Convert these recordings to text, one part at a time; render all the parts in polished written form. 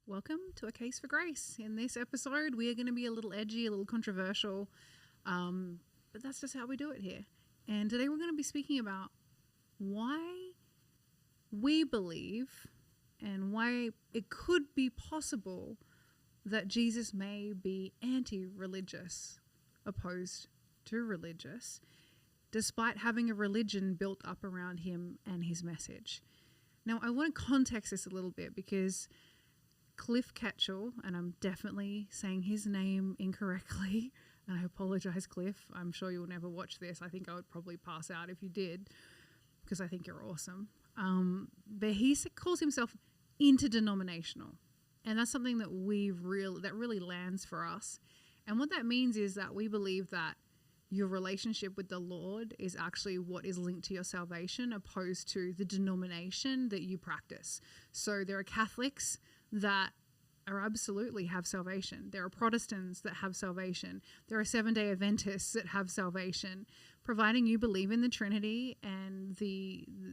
Welcome to A Case for Grace. In this episode, we are going to be a little edgy, a little controversial, but that's just how we do it here. And today we're going to be speaking about why we believe and why it could be possible that Jesus may be anti-religious, opposed to religious, despite having a religion built up around him and his message. Now, I want to context this a little bit because Cliff Ketchell, and I'm definitely saying his name incorrectly, and I apologize, Cliff. I'm sure you'll never watch this. I think I would probably pass out if you did, because I think you're awesome. But he calls himself interdenominational, and that's something that that really lands for us. And what that means is that we believe that your relationship with the Lord is actually what is linked to your salvation, opposed to the denomination that you practice. So there are Catholics that are absolutely have salvation. There are Protestants that have salvation. There are Seventh-day Adventists that have salvation, providing you believe in the Trinity, and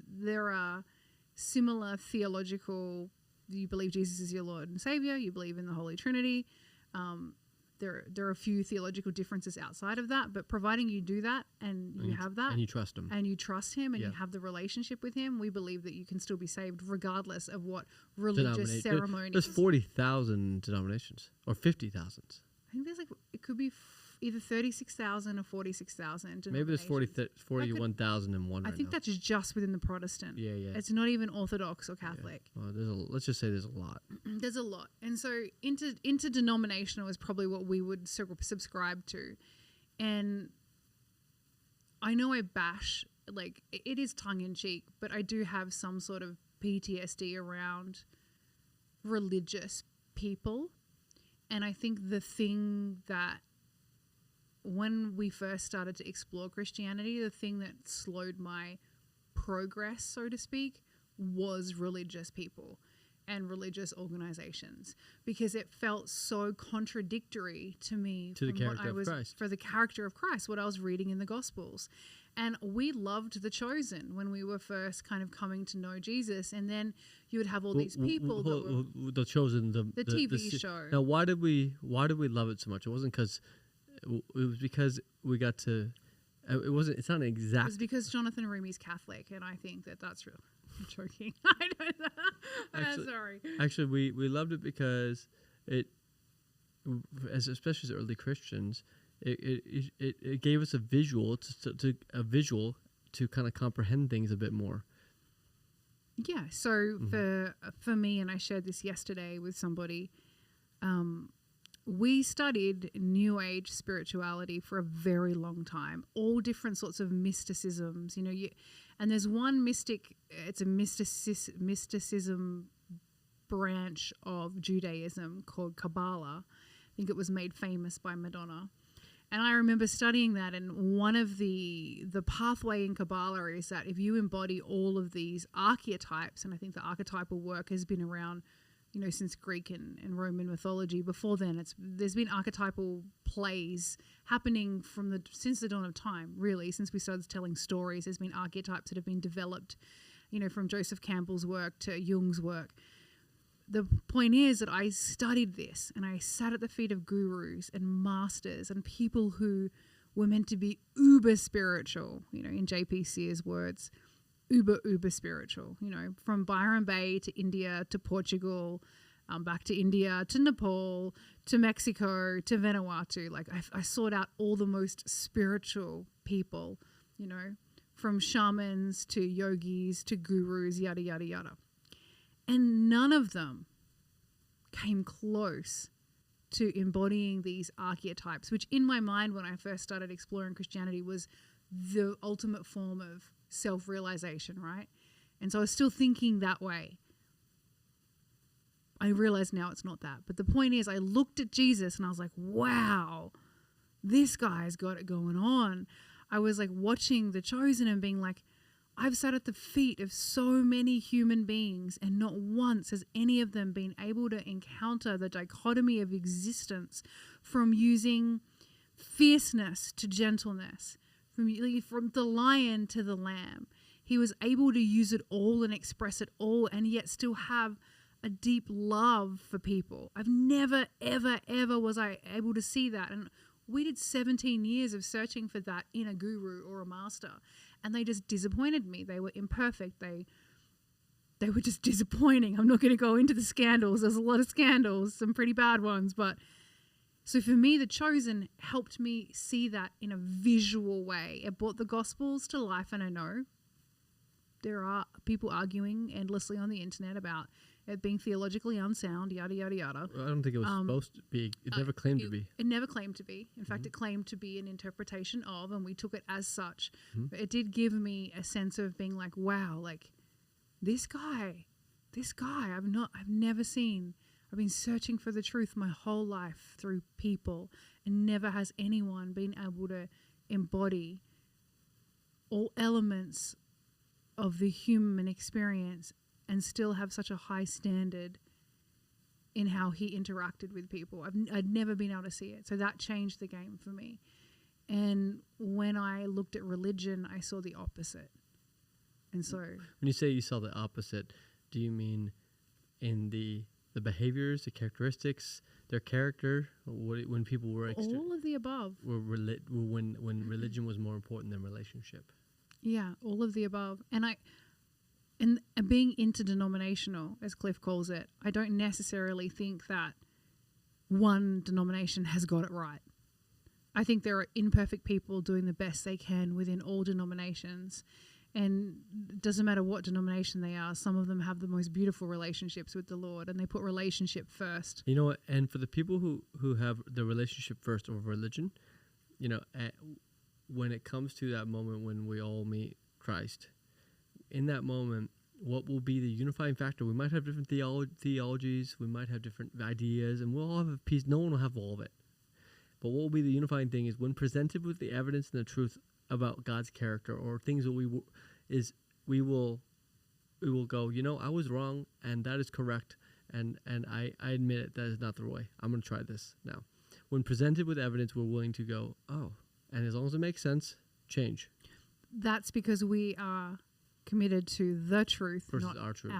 there are similar theological. You believe Jesus is your Lord and Savior. You believe in the Holy Trinity. There are a few theological differences outside of that, but providing you do that and you have that. And you trust him. And you trust him and you have the relationship with him, we believe that you can still be saved regardless of what religious ceremonies. There's 40,000 denominations or 50,000. I think there's it could be either 36,000 or 46,000. Maybe there's 41,001 right I think now. that's just within the Protestant. Yeah. It's not even Orthodox or Catholic. Yeah. Well, let's just say there's a lot. There's a lot. And so interdenominational is probably what we would subscribe to. And I know I bash, it is tongue-in-cheek, but I do have some sort of PTSD around religious people. And I think the thing that when we first started to explore Christianity, the thing that slowed my progress, so to speak, was religious people and religious organizations, because it felt so contradictory to me for the character of Christ, what I was reading in the Gospels. And we loved The Chosen when we were first kind of coming to know Jesus, and then you would have all these people The Chosen, the TV show. Now, why did we love it so much? It wasn't because. It was because we got to. It wasn't. It's not an exact. It was because Jonathan Roumie's Catholic, and I think that's real. I'm joking. I don't know. Sorry. Actually, we loved it because especially as early Christians, it gave us a visual to kind of comprehend things a bit more. Yeah. So for me, and I shared this yesterday with somebody. We studied New Age spirituality for a very long time, all different sorts of mysticisms, and there's one mystic, it's a mysticism branch of Judaism called Kabbalah. I think it was made famous by Madonna. And I remember studying that, and one of the pathway in Kabbalah is that if you embody all of these archetypes, and I think the archetypal work has been around since Greek and Roman mythology. Before then, there's been archetypal plays happening since the dawn of time, really. Since we started telling stories, there's been archetypes that have been developed, from Joseph Campbell's work to Jung's work. The point is that I studied this, and I sat at the feet of gurus and masters and people who were meant to be uber spiritual, in J.P. Sears' words, uber spiritual, from Byron Bay to India to Portugal, back to India to Nepal to Mexico to Vanuatu. I sought out all the most spiritual people, from shamans to yogis to gurus, yada, yada, yada. And none of them came close to embodying these archetypes, which in my mind when I first started exploring Christianity was the ultimate form of self-realization, right? And so I was still thinking that way. I realize now it's not that. But the point is, I looked at Jesus and I was like, wow, this guy's got it going on. I was watching The Chosen and being like, I've sat at the feet of so many human beings, and not once has any of them been able to encounter the dichotomy of existence, from using fierceness to gentleness, from the lion to the lamb. He was able to use it all and express it all, and yet still have a deep love for people. I've never, ever, ever was I able to see that. And we did 17 years of searching for that in a guru or a master, and they just disappointed me. They were imperfect. They were just disappointing. I'm not going to go into the scandals. There's a lot of scandals, some pretty bad ones. But so for me, The Chosen helped me see that in a visual way. It brought the Gospels to life. And I know there are people arguing endlessly on the internet about it being theologically unsound, yada, yada, yada. I don't think it was supposed to be. It never claimed to be. It never claimed to be. In fact, it claimed to be an interpretation of, and we took it as such. But it did give me a sense of being like, wow, like this guy, I've never seen. I've been searching for the truth my whole life through people, and never has anyone been able to embody all elements of the human experience and still have such a high standard in how he interacted with people. I'd never been able to see it. So that changed the game for me. And when I looked at religion, I saw the opposite. And so... When you say you saw the opposite, do you mean in the behaviors, the characteristics, their character, when people were... all of the above. When religion was more important than relationship? Yeah, all of the above. And being interdenominational, as Cliff calls it, I don't necessarily think that one denomination has got it right. I think there are imperfect people doing the best they can within all denominations. And it doesn't matter what denomination they are, some of them have the most beautiful relationships with the Lord, and they put relationship first. You know what? And for the people who have the relationship first over religion, you know, when it comes to that moment when we all meet Christ, in that moment, what will be the unifying factor? We might have different theologies, we might have different ideas, and we'll all have a piece. No one will have all of it. But what will be the unifying thing is when presented with the evidence and the truth about God's character, or things that we will go, you know, I was wrong, and that is correct, and I admit it. That is not the way. I'm going to try this now. When presented with evidence, we're willing to go, oh, and as long as it makes sense, change. That's because we are committed to the truth, versus not our truth.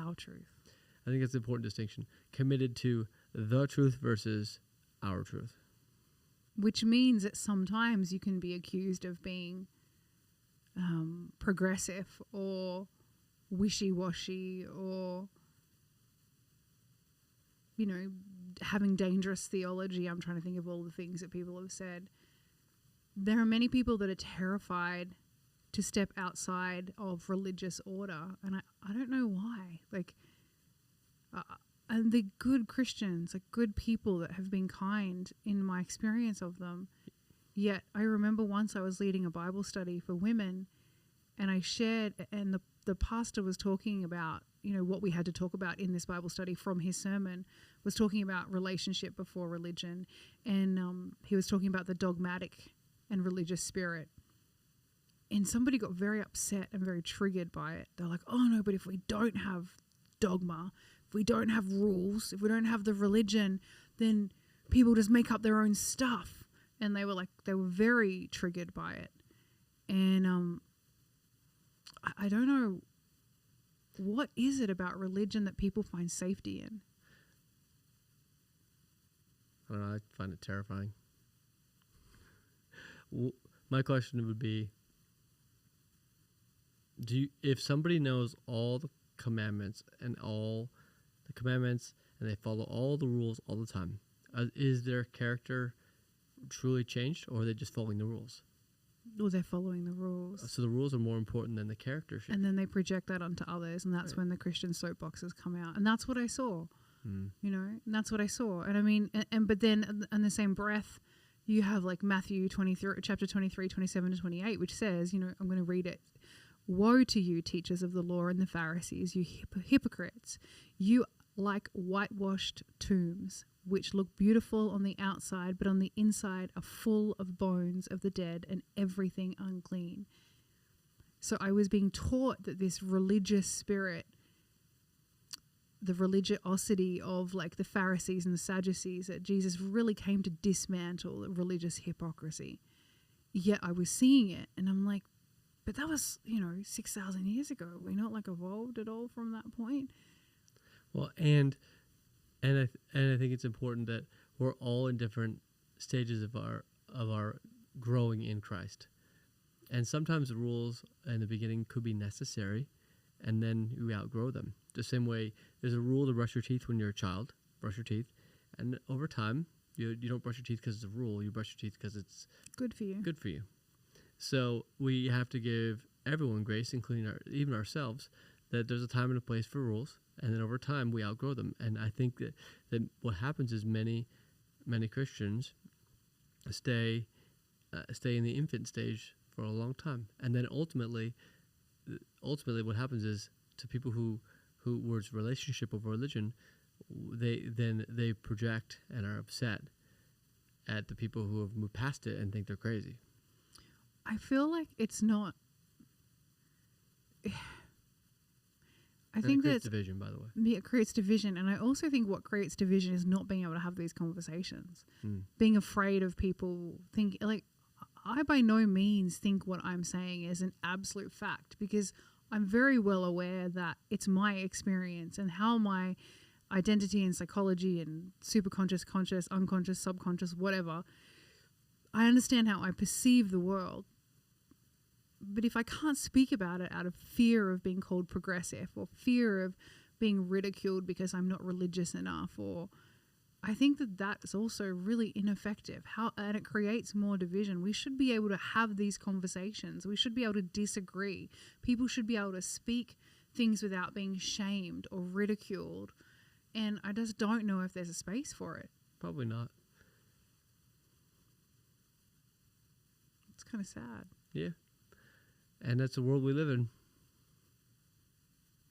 I think that's an important distinction. Committed to the truth versus our truth. Which means that sometimes you can be accused of being progressive or wishy-washy, or, you know, having dangerous theology. I'm trying to think of all the things that people have said. There are many people that are terrified to step outside of religious order, and I don't know why. Like, and the good Christians, like good people that have been kind in my experience of them. Yet I remember once I was leading a Bible study for women, and I shared, and the pastor was talking about, you know, what we had to talk about in this Bible study from his sermon, was talking about relationship before religion, and he was talking about the dogmatic and religious spirit. And somebody got very upset and very triggered by it. They're like, oh no, but if we don't have dogma, if we don't have rules, if we don't have the religion, then people just make up their own stuff. And they were very triggered by it. And I don't know, what is it about religion that people find safety in? I don't know, I find it terrifying. My question would be, if somebody knows all the commandments and they follow all the rules all the time, is their character truly changed, or are they just following the rules? Or they're following the rules. So the rules are more important than the character. And then they project that onto others, and that's when the Christian soapboxes come out. And that's what I saw. You know, and that's what I saw. And I mean, but then in the same breath, you have like Matthew 23, chapter 23, 27 to 28, which says, you know, I'm going to read it. Woe to you, teachers of the law and the Pharisees, you hypocrites! You like whitewashed tombs, which look beautiful on the outside, but on the inside are full of bones of the dead and everything unclean. So I was being taught that this religious spirit, the religiosity of like the Pharisees and the Sadducees, that Jesus really came to dismantle the religious hypocrisy. Yet I was seeing it, and I'm like, but that was, 6,000 years ago. We're not like evolved at all from that point. Well, and and I think it's important that we're all in different stages of our growing in Christ. And sometimes the rules in the beginning could be necessary, and then we outgrow them. The same way there's a rule to brush your teeth when you're a child, brush your teeth, and over time you don't brush your teeth because it's a rule, you brush your teeth because it's Good for you. good for you. So we have to give everyone grace, including even ourselves, that there's a time and a place for rules, and then over time we outgrow them. And I think that what happens is many Christians stay in the infant stage for a long time, and then ultimately what happens is, to people who words relationship over religion, they project and are upset at the people who have moved past it and think they're crazy. I feel like it's not. I think it creates that division, by the way. it creates division, and I also think what creates division is not being able to have these conversations, Mm. being afraid of people think like. I by no means think what I'm saying is an absolute fact, because I'm very well aware that it's my experience and how my identity and psychology and superconscious, conscious, unconscious, subconscious, whatever, I understand how I perceive the world. But if I can't speak about it out of fear of being called progressive or fear of being ridiculed because I'm not religious enough, or I think that that's also really ineffective. And it creates more division. We should be able to have these conversations. We should be able to disagree. People should be able to speak things without being shamed or ridiculed. And I just don't know if there's a space for it. Probably not. It's kind of sad. Yeah. And that's the world we live in.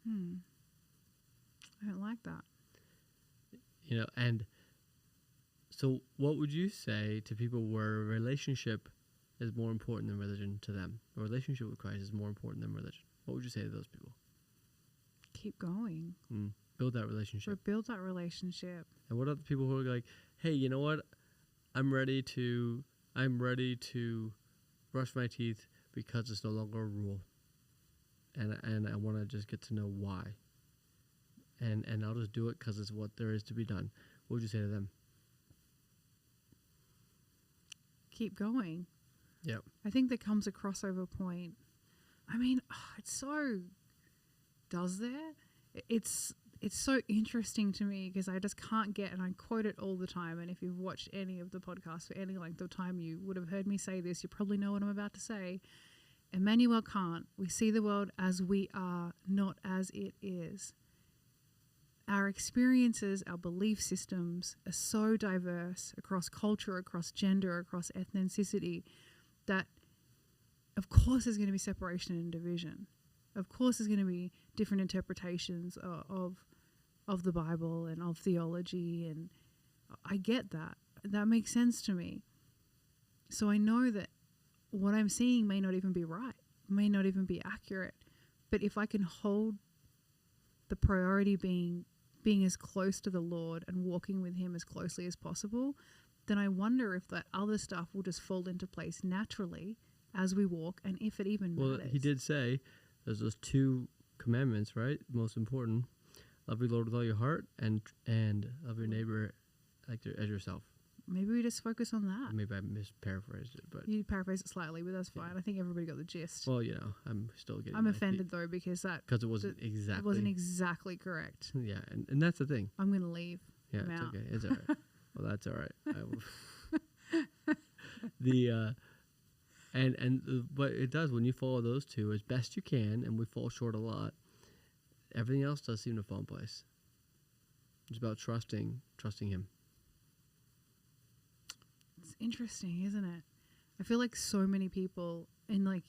I don't like that. You know, and so what would you say to people where a relationship is more important than religion to them? A relationship with Christ is more important than religion. What would you say to those people? Keep going. Build that relationship. Build that relationship. And what about the people who are like, hey, you know what? I'm ready to brush my teeth because it's no longer a rule. And I want to just get to know why. And I'll just do it because it's what there is to be done. What would you say to them? Keep going. Yep. I think there comes a crossover point. I mean, it's so... Does there? It's so interesting to me because I just can't get, and I quote it all the time, and if you've watched any of the podcasts for any length of time, you would have heard me say this. You probably know what I'm about to say. Immanuel Kant, we see the world as we are, not as it is. Our experiences, our belief systems are so diverse across culture, across gender, across ethnicity, that of course there's going to be separation and division. Of course there's going to be different interpretations of the Bible and of theology, and I get that. That makes sense to me. So I know that what I'm seeing may not even be right, may not even be accurate, but if I can hold the priority being as close to the Lord and walking with him as closely as possible, then I wonder if that other stuff will just fall into place naturally as we walk, and if it even matters. Well, he did say there's those two commandments, right? Most important. Love your Lord with all your heart, and love your neighbor as yourself. Maybe we just focus on that. Maybe I misparaphrased it, but You paraphrase it slightly, but that's fine. I think everybody got the gist. well, you know, I'm still getting. I'm offended though because because it wasn't exactly. it wasn't exactly correct. Yeah, and that's the thing. I'm gonna leave. Yeah, I'm it's out. okay. It's all right. Well, that's all right. But it does when you follow those two as best you can, and we fall short a lot. Everything else does seem to fall in place. It's about trusting him. It's interesting, isn't it? I feel like so many people, and like,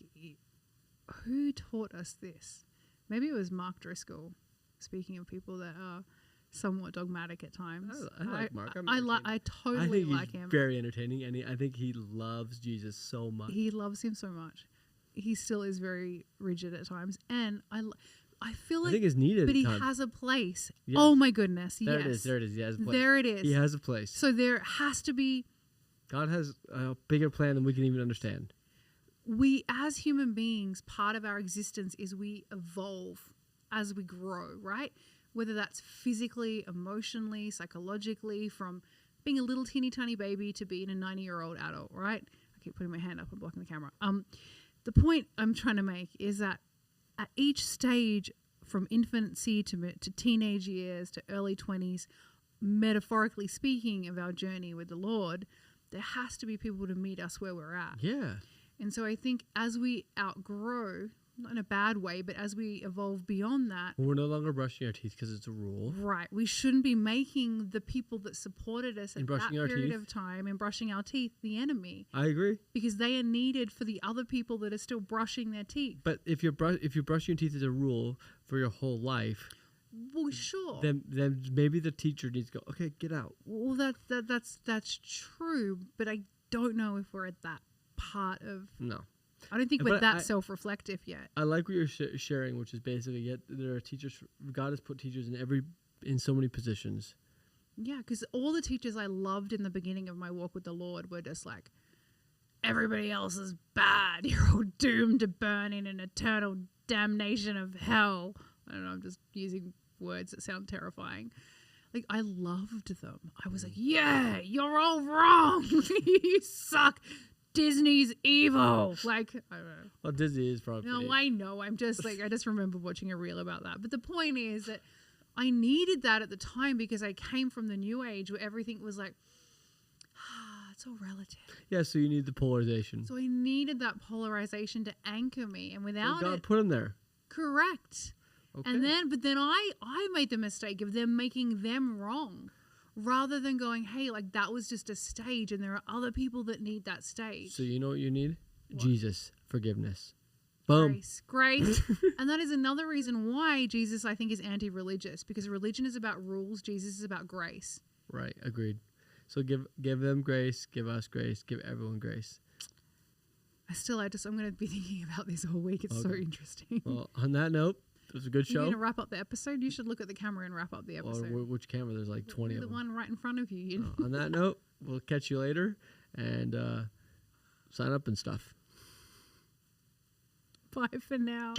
who taught us this? Maybe it was Mark Driscoll. Speaking of people that are somewhat dogmatic at times, I like Mark. I totally like him. Very entertaining, and I think he loves Jesus so much. He loves him so much. He still is very rigid at times, and I feel like I think it's needed. but he times. has a place. Yes. Oh my goodness! There yes, it is. There it is. He has a place. There it is. He has a place. So there has to be. God has a bigger plan than we can even understand. We, as human beings, part of our existence is we evolve as we grow, right? whether that's physically, emotionally, psychologically, from being a little teeny tiny baby to being a 90-year-old adult, right? I keep putting my hand up and blocking the camera. The point I'm trying to make is that at each stage, from infancy to teenage years to early 20s, metaphorically speaking of our journey with the Lord, there has to be people to meet us where we're at. Yeah. And so I think as we outgrow, not in a bad way, but as we evolve beyond that, We're no longer brushing our teeth because it's a rule. right, we shouldn't be making the people that supported us In at that brushing our period teeth? of time and brushing our teeth the enemy, I agree. because they are needed for the other people that are still brushing their teeth. But if you're brushing your teeth as a rule for your whole life, Well, sure. then maybe the teacher needs to go, okay, get out. Well, that's true, but I don't know if we're at that part of. No. I don't think we're But that self-reflective yet. I like what you're sharing, which is basically there are teachers. God has put teachers in so many positions. Yeah, because all the teachers I loved in the beginning of my walk with the Lord were just like, everybody else is bad. You're all doomed to burn in an eternal damnation of hell. I don't know, I'm just using words that sound terrifying. Like, I loved them. I was like, yeah, you're all wrong. You suck. Disney's evil. Like, I don't know. Well, Disney is probably. No, I know. I'm just like, I just remember watching a reel about that. But the point is that I needed that at the time because I came from the new age where everything was like, it's all relative. Yeah, so you need the polarization. So I needed that polarization to anchor me. And without God it, put them there. correct. Okay. And then I made the mistake of them making them wrong rather than going, hey, like that was just a stage and there are other people that need that stage. So you know what you need? What? Jesus, forgiveness. Boom. Grace. And that is another reason why Jesus, I think, is anti-religious, because religion is about rules. Jesus is about grace. Right. Agreed. So give them grace, give us grace, give everyone grace. I'm going to be thinking about this all week. It's so Okay. interesting. Well, on that note, it was a good You're show. going to wrap up the episode? You should look at the camera and wrap up the Or episode. which camera? There's like 20 of The them. one right in front of you. On that note, we'll catch you later and sign up and stuff. Bye for now.